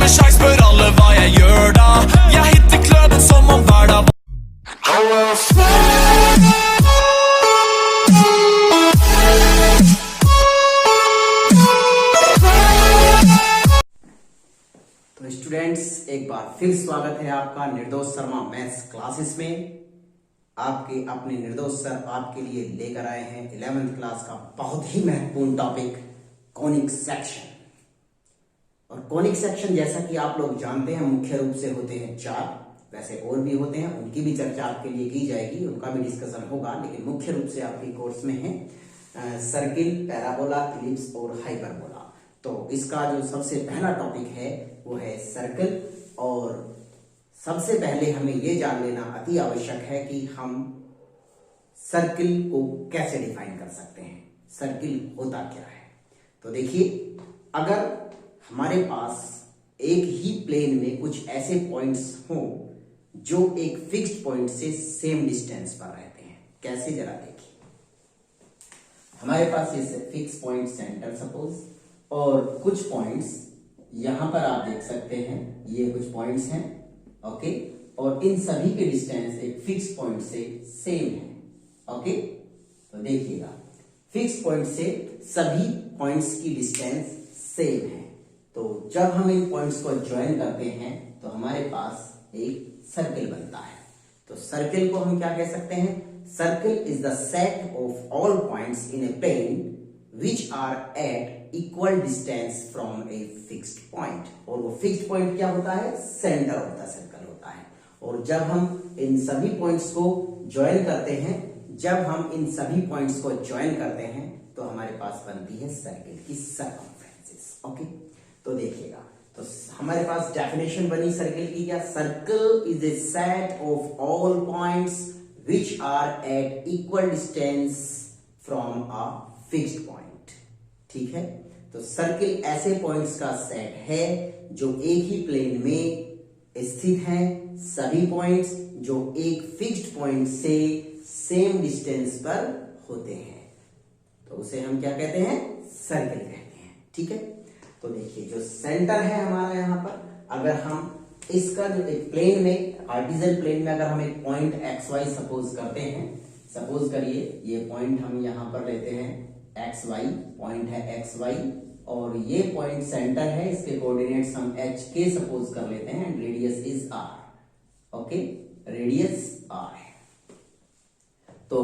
med sjans, spør alle hva jeg gjør da. Jeg hitter kløden som om hver dag. तो students, एक बार फिर स्वागत है आपका निर्दोष शर्मा मैथ्स क्लासेस में। आपके अपने निर्दोष सर आपके लिए लेकर आए हैं 11th क्लास का बहुत ही महत्वपूर्ण टॉपिक कॉनिक सेक्शन। और कॉनिक सेक्शन जैसा कि आप लोग जानते हैं मुख्य रूप से होते हैं 4, वैसे और भी होते हैं, उनकी भी चर्चा आपके लिए की जाएगी, उनका भी डिस्कशन होगा, लेकिन मुख्य रूप से आपके कोर्स में है सर्किल, पैराबोला, इलिप्स और हाइपरबोला। तो इसका जो सबसे पहला टॉपिक है वो है सर्कल। और सबसे पहले हमें ये जान लेना अति आवश्यक है कि हम सर्किल को कैसे डिफाइन कर सकते हैं, सर्किल होता क्या है। तो देखिए, अगर हमारे पास एक ही प्लेन में कुछ ऐसे पॉइंट्स हों जो एक फिक्स्ड पॉइंट से सेम डिस्टेंस पर रहते हैं, कैसे जरा देखिए। हमारे पास ये फिक्स पॉइंट सेंटर सपोज, और कुछ पॉइंट्स यहां पर आप देख सकते हैं, ये कुछ पॉइंट्स हैं, ओके, और इन सभी के डिस्टेंस एक फिक्स पॉइंट से सेम है, ओके। तो देखिएगा, फिक्स पॉइंट से सभी पॉइंट्स की डिस्टेंस सेम है। तो जब हम इन पॉइंट्स को ज्वाइन करते हैं तो हमारे पास एक सर्किल बनता है। तो सर्किल को हम क्या कह सकते हैं? Circle is the set of all points in a plane which are at equal distance from a fixed point. और वो फिक्स्ड पॉइंट क्या होता है? सेंटर ऑफ द सर्कल होता है। और जब हम इन सभी पॉइंट्स को ज्वाइन करते हैं, तो हमारे पास बनती है सर्किल की सर्कमफ्रेंसेस, ओके। तो देखिएगा, तो हमारे पास डेफिनेशन बनी सर्किल की क्या? Circle is a set of all points which are at equal distance from a fixed point, ठीक है। तो सर्किल ऐसे पॉइंट्स का सेट है जो एक ही प्लेन में स्थित हैं, सभी पॉइंट्स जो एक फिक्स्ड पॉइंट से सेम डिस्टेंस पर होते हैं, तो उसे हम क्या कहते हैं? सर्किल कहते हैं, ठीक है। तो देखिए, जो सेंटर है हमारा यहाँ पर, अगर हम इसका जो एक प्लेन में, कार्टेशियन प्लेन में अगर हम एक पॉइंट एक्स वाई सपोज करते हैं, सपोज करिए ये पॉइंट हम यहाँ पर लेते हैं एक्स वाई, पॉइंट है एक्स वाई, और ये पॉइंट सेंटर है, इसके कोऑर्डिनेट्स हम एच के सपोज कर लेते हैं, and radius is r, okay, radius r है। तो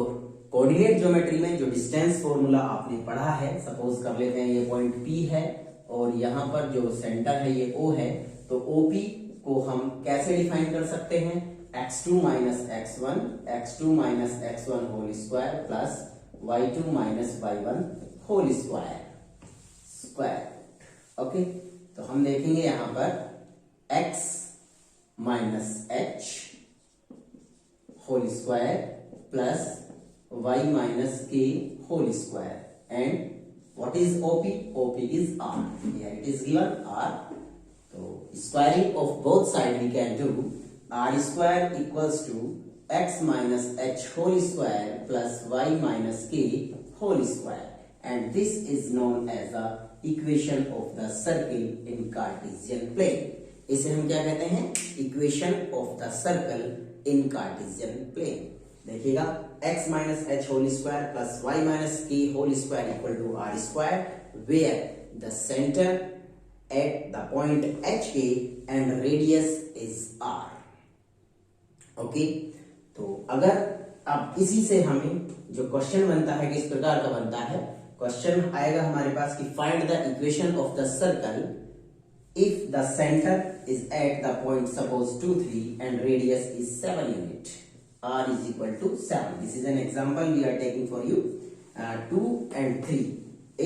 कोऑर्डिनेट ज्योमेट्री में जो डिस्टेंस फॉर्मूला आपने पढ़ा है, सपोज कर लेते हैं ये पॉइंट पी है और यहाँ पर जो सेंटर है ये ओ है, तो ओपी को हम कैसे डिफाइन कर सकते हैं? x2 minus x1, x2 minus x1 whole square plus y2 minus y1 whole square, okay. तो हम देखेंगे यहां पर x minus h whole square plus y minus k whole square, and what is OP? OP is R. Here it is given R. So squaring of both sides we can do R square equals to x minus h whole square plus y minus k whole square, and this is known as the equation of the circle in Cartesian plane. इसे हम क्या कहते हैं? Equation of the circle in Cartesian plane. देखिएगा, x minus h whole square plus y minus k whole square equal to r square, where the centre at the point h k and radius is r, okay. तो अगर अब इसी से हमें जो question बनता है किस प्रकार का बनता है, क्वेश्चन आएगा हमारे पास कि find the equation of the circle if the centre is eight the point suppose 2, 3 and radius is 7 unit, r is equal to 7. This is an example we are taking for you. 2 and 3,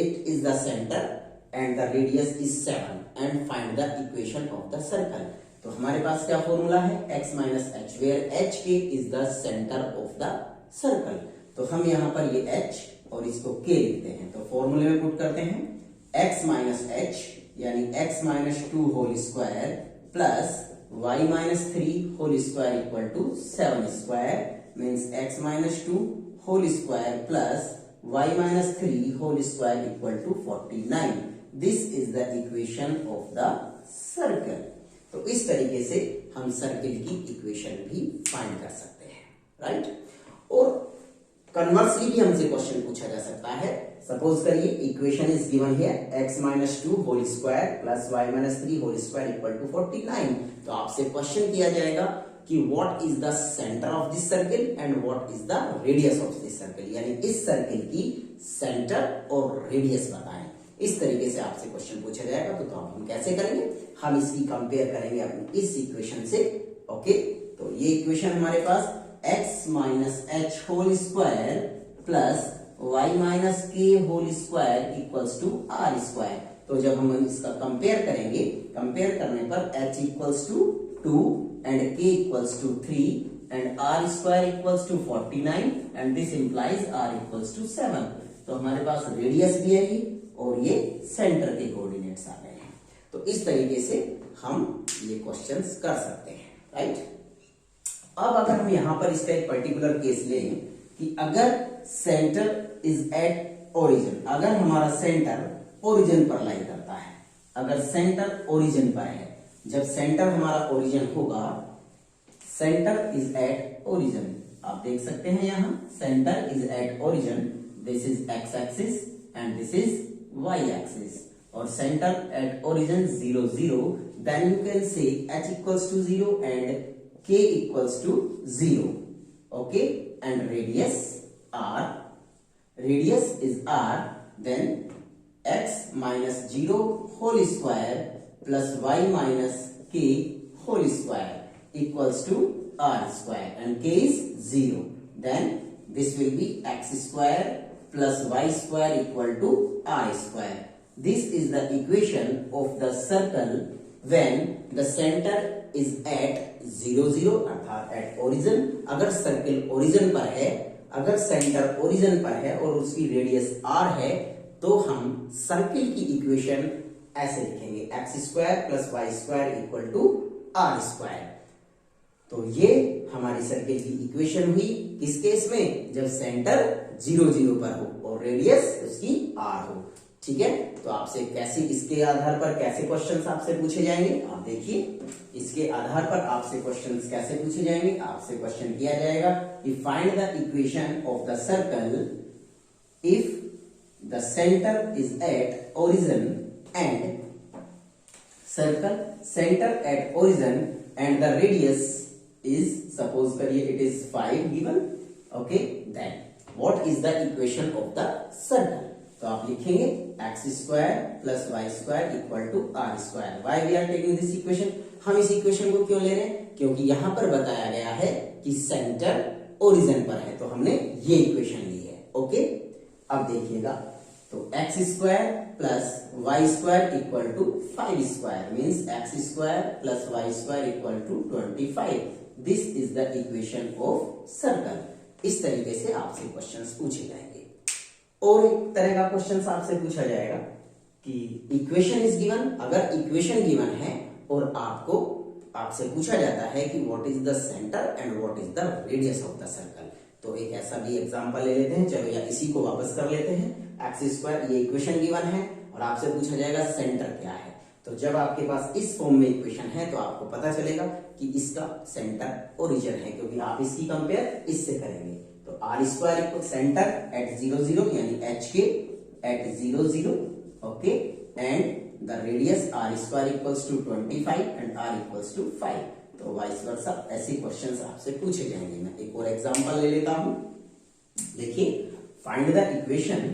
it is the center and the radius is 7, and find the equation of the circle. तो हमारे पास क्या formula है? x minus h, where h k is the center of the circle. तो हम यहाँ पर ये h और इसको k लिखते हैं, तो फॉर्मूले में पुट करते हैं x minus h यानी x minus 2 whole square plus y minus 3 whole square equal to 7 square, means x minus 2 whole square plus y minus 3 whole square equal to 49. This is the equation of the circle. तो इस तरीके से हम circle की equation भी find कर सकते हैं, राइट। और कन्वर्सली भी हमसे क्वेश्चन पूछा जा सकता है। सपोज करिए equation is given here x minus 2 whole square plus y minus 3 whole square equal to 49। तो आपसे क्वेश्चन किया जाएगा कि what is the centre of this circle and what is the radius of this circle, यानी इस circle की centre और radius बताएं। इस तरीके से आपसे क्वेश्चन पूछा जाएगा। तो हम कैसे करेंगे, हम इसकी कंपेयर करेंगे अपनी इस इक्वेशन से। ओके, तो ये इक्वेशन हमारे पास x minus h whole square plus y minus k whole square equals to r square. तो जब हम इसका कंपेयर करेंगे, कंपेयर करने पर h equals to 2 and k equals to 3 and r square equals to 49 and this implies r equals to 7। तो हमारे पास radius भी है ये और ये सेंटर के कोऑर्डिनेट्स आ गए हैं। तो इस तरीके से हम ये क्वेश्चंस कर सकते हैं, राइट। अब अगर हम यहां पर इसका एक पर्टिकुलर केस लें कि अगर सेंटर इज एट ओरिजिन, अगर हमारा सेंटर ओरिजिन पर लाई करता है, अगर सेंटर ओरिजिन पर है, जब सेंटर हमारा ओरिजिन होगा, सेंटर इज एट ओरिजिन, आप देख सकते हैं यहां centre is at origin, this is x axis and this is y axis, और center at origin 0 0, then you can say h equals to 0 and k equals to 0. Okay, and radius r, radius is r, then x minus 0 whole square plus y minus k whole square equals to r square, and k is 0, then this will be x square plus y square equal to r square. This is the equation of the circle when the center is at 0 0 अर्थात at origin। अगर circle origin पर है, अगर centre origin पर है और उसकी radius r है, तो हम सर्किल की इक्वेशन ऐसे लिखेंगे x square plus y square equal to r square. तो ये हमारी सर्किल की इक्वेशन हुई किस केस में, जब सेंटर 0 0 पर हो और रेडियस उसकी r हो। ठीक है, तो आपसे कैसे, इसके आधार पर कैसे क्वेश्चंस आपसे पूछे जाएंगे, आप देखिए इसके आधार पर आपसे क्वेश्चंस कैसे पूछे जाएंगे। आपसे क्वेश्चन किया जाएगा कि find the equation of the circle if the centre is eight origin and circle centre at origin and the radius is, suppose करिए it is 5 given, okay, then what is the equation of the circle। तो आप लिखेंगे x square plus y square equal to r square। why we are taking this equation, हम इस equation को क्यों ले रहे हैं, क्योंकि यहां पर बताया गया है कि सेंटर ओरिजिन पर है, तो हमने ये इक्वेशन ली है। ओके, अब देखिएगा, तो x square plus y square equal to 5 square means x square plus y square equal to 25। This is the equation of circle. इस तरीके से आपसे क्वेश्चंस पूछे जाएंगे। और एक तरह का क्वेश्चंस आपसे पूछा जाएगा कि इक्वेशन इज गिवन, अगर इक्वेशन गिवन है और आपसे पूछा जाता है कि what is the centre and what is the radius of the circle. तो एक ऐसा भी एग्जांपल ले लेते हैं, चलो या इसी को वापस कर लेते हैं। एक्स स्क्वायर, ये इक्वेशन गिवन है और आपसे पूछा जाएगा सेंटर क्या है। तो जब आपके पास इस फॉर्म में इक्वेशन है तो आपको पता चलेगा कि इसका सेंटर ओरिजिन है, क्योंकि आप इसकी कंपेयर इससे करेंगे। तो r square equal centre at 0 0 यानी h k at 0 0, okay, and the radius r square equals to 25 and r equals to 5। तो वाइस वर्सा ऐसे क्वेश्चंस आपसे पूछे जाएंगे। मैं एक और एग्जांपल ले लेता हूं, देखिए फाइंड द इक्वेशन।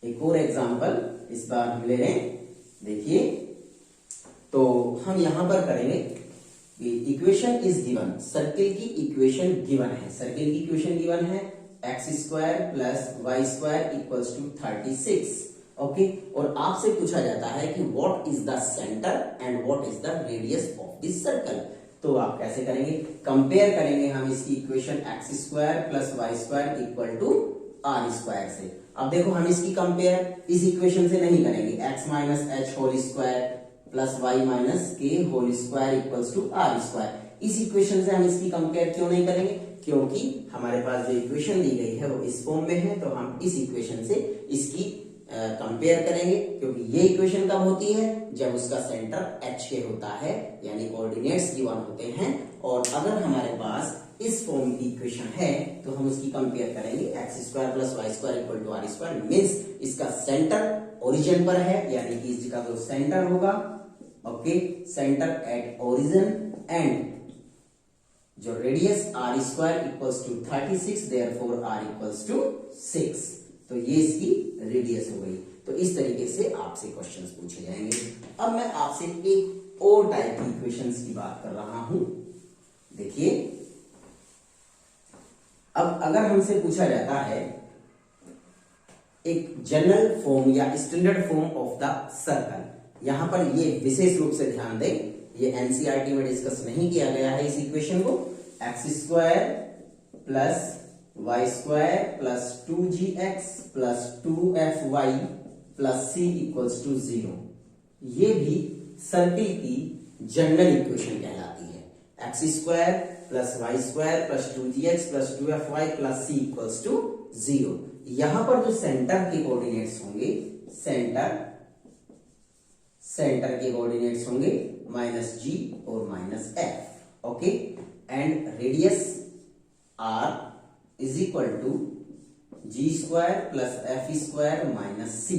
एक और एग्जांपल इस बार हम ले रहे हैं, देखिए तो हम यहां पर करेंगे इक्वेशन इज गिवन, सर्किल की इक्वेशन गिवन है, सर्किल की इक्वेशन गिवन है x square plus y square equals to 36। Okay, और आपसे पूछा जाता है कि what is the centre and what is the radius of this circle. तो आप कैसे करेंगे, कंपेयर करेंगे हम इसकी equation x square plus y square equal to r square से। अब देखो हम इसकी कंपेयर इस इक्वेशन से नहीं करेंगे, x minus h whole square plus y minus k whole square equals to r square. इस इक्वेशन से हम इसकी कंपेयर क्यों नहीं करेंगे, क्योंकि हमारे पास जो इक्वेशन दी गई है वो इस फॉर्म में है, तो हम इस इक्वेशन से इसकी कंपेयर करेंगे, क्योंकि ये इक्वेशन कब होती है, जब उसका सेंटर एच के होता है, यानी कोऑर्डिनेट्स गिवन होते हैं। और अगर हमारे पास इस फॉर्म की इक्वेशन है तो हम उसकी कंपेयर करेंगे x square plus y square equal to r square, means इसका सेंटर ओरिजिन पर है, यानी कि इसका जो सेंटर होगा, okay, centre at origin, and जो radius r square equals to 36, therefore r equals to 6। तो ये इसकी रेडियस हो गई। तो इस तरीके से आपसे क्वेश्चंस पूछे जाएंगे। अब मैं आपसे एक और टाइप की इक्वेशंस की बात कर रहा हूं। देखिए, अब अगर हमसे पूछा जाता है एक जनरल फॉर्म या standard form of the circle, यहां पर ये विशेष रूप से ध्यान दें, ये एनसीईआरटी में डिस्कस नहीं किया गया है इस इक्वेशन को। X square plus y square plus 2gx plus 2fy plus c equals to 0, ये भी सर्किल की जनरल इक्वेशन कहलाती है। X square plus y square plus 2gx plus 2fy plus c equals to 0। यहां पर जो सेंटर के कोऑर्डिनेट्स होंगे, सेंटर के कोऑर्डिनेट्स होंगे -g और -f, okay, and radius r is equal to g square plus f square minus c,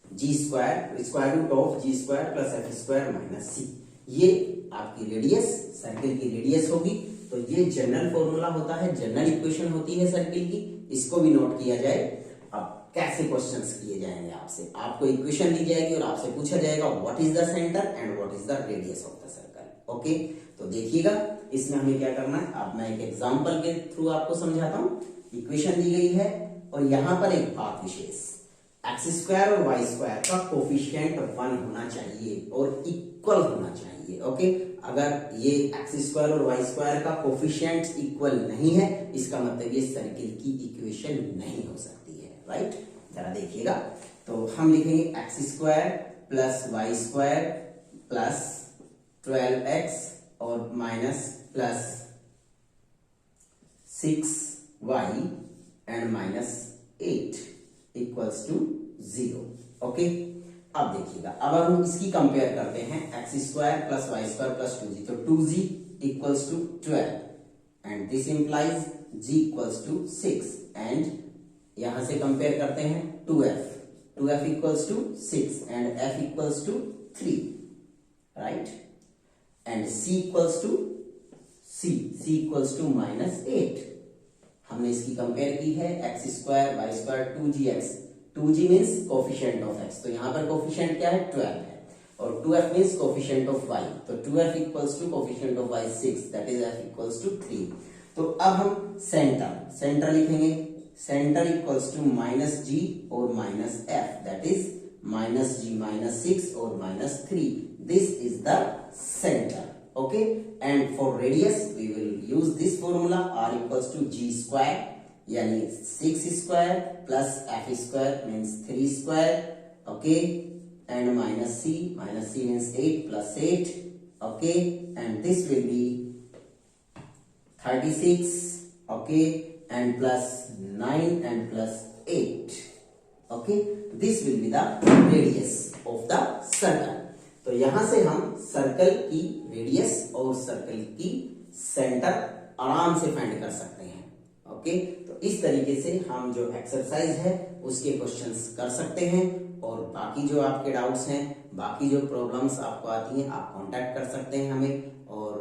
g square square root of g square plus f square minus c, ये आपकी radius, circle की radius होगी। तो ये general formula होता है, general equation होती है सर्किल की, इसको भी नोट किया जाए। अब कैसे क्वेश्चंस किए जाएंगे आपसे, आपको इक्वेशन दी जाएगी और आपसे पूछा जाएगा what is the centre and what is the radius of the circle, okay. तो देखिएगा, इसमें हमें क्या करना है, अब मैं एक एग्जांपल के थ्रू आपको समझाता हूं। इक्वेशन दी गई है और यहां पर एक बात विशेष, एक्स स्क्वायर और वाई स्क्वायर का कोफिशिएंट 1 होना चाहिए और इक्वल होना चाहिए, ओके। अगर ये एक्स स्क्वायर और वाई स्क्वायर का कोफिशिएंट इक्वल नहीं है, इसका मतलब ये सर्किल की इक्वेशन नहीं हो सकती है, राइट। जरा देखिएगा, तो हम लिखेंगे x square plus y square plus 12x और minus plus 6y and minus 8 equals to 0, okay. अब देखिएगा, अब हम इसकी कंपेयर करते हैं, x square plus y square plus 2g, तो 2g equals to 12 and this implies g equals to 6, and यहां से कंपेयर करते हैं 2f equals to 6 and f equals to 3, right, and c equals to -8। हमने इसकी compare की है, x square y square 2gx, 2g means coefficient of x, तो यहां पर कोफिशिएंट क्या है 12 है, और 2f means coefficient of y, तो 2f equals to coefficient of y 6, that is f equals to 3। तो अब हम सेंटर लिखेंगे, सेंटर इक्वल्स टू -g और -f, दैट इज -g -6 और -3, this is the center, okay, and for radius we will use this formula, r equals to g square, यानी 6 square plus f square means 3 square, okay, and minus c means 8 plus 8, okay, and this will be 36, okay, and plus 9 and plus 8, okay, this will be the radius of the circle। तो यहां से हम circle की radius और circle की centre आराम से find कर सकते हैं, ओके। तो इस तरीके से हम जो एक्सरसाइज है उसके क्वेश्चंस कर सकते हैं, और बाकी जो आपके डाउट्स हैं, बाकी जो प्रॉब्लम्स आपको आती हैं, आप कांटेक्ट कर सकते हैं हमें। और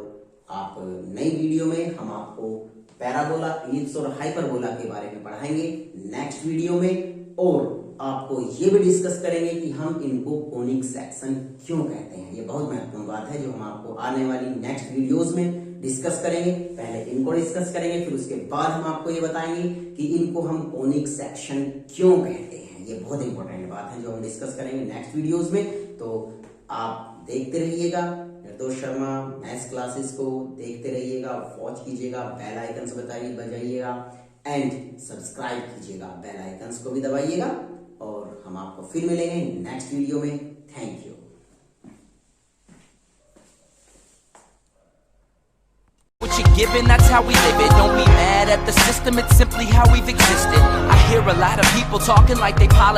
आप नई वीडियो में हम आपको पैराबोला, इलिप्स और हाइपरबोला के बारे में पढ़ाएंगे नेक्स्ट वीडियो में, और आपको ये भी डिस्कस करेंगे कि हम इनको कोनिक सेक्शन क्यों कहते हैं। ये बहुत महत्वपूर्ण बात है जो हम आपको आने वाली नेक्स्ट वीडियोस में डिस्कस करेंगे। पहले इनको डिस्कस करेंगे, फिर उसके बाद हम आपको ये बताएंगे कि इनको हम कोनिक सेक्शन क्यों कहते हैं। ये बहुत इंपॉर्टेंट बात है जो हम डिस्कस करेंगे नेक्स्ट वीडियोस में। तो आप देखते रहिएगा निर्दोष शर्मा मैथ्स क्लासेस को, देखते रहिएगा, वॉच कीजिएगा, बेल आइकन बजाइएगा एंड सब्सक्राइब कीजिएगा, बेल आइकन को भी दबाइएगा, और हम आपको फिर मिलेंगे नेक्स्ट वीडियो में। Thank you. What you giving, that's how we live it. Don't be mad at the system, it's simply how we've existed. I hear a lot of people talking like they politics.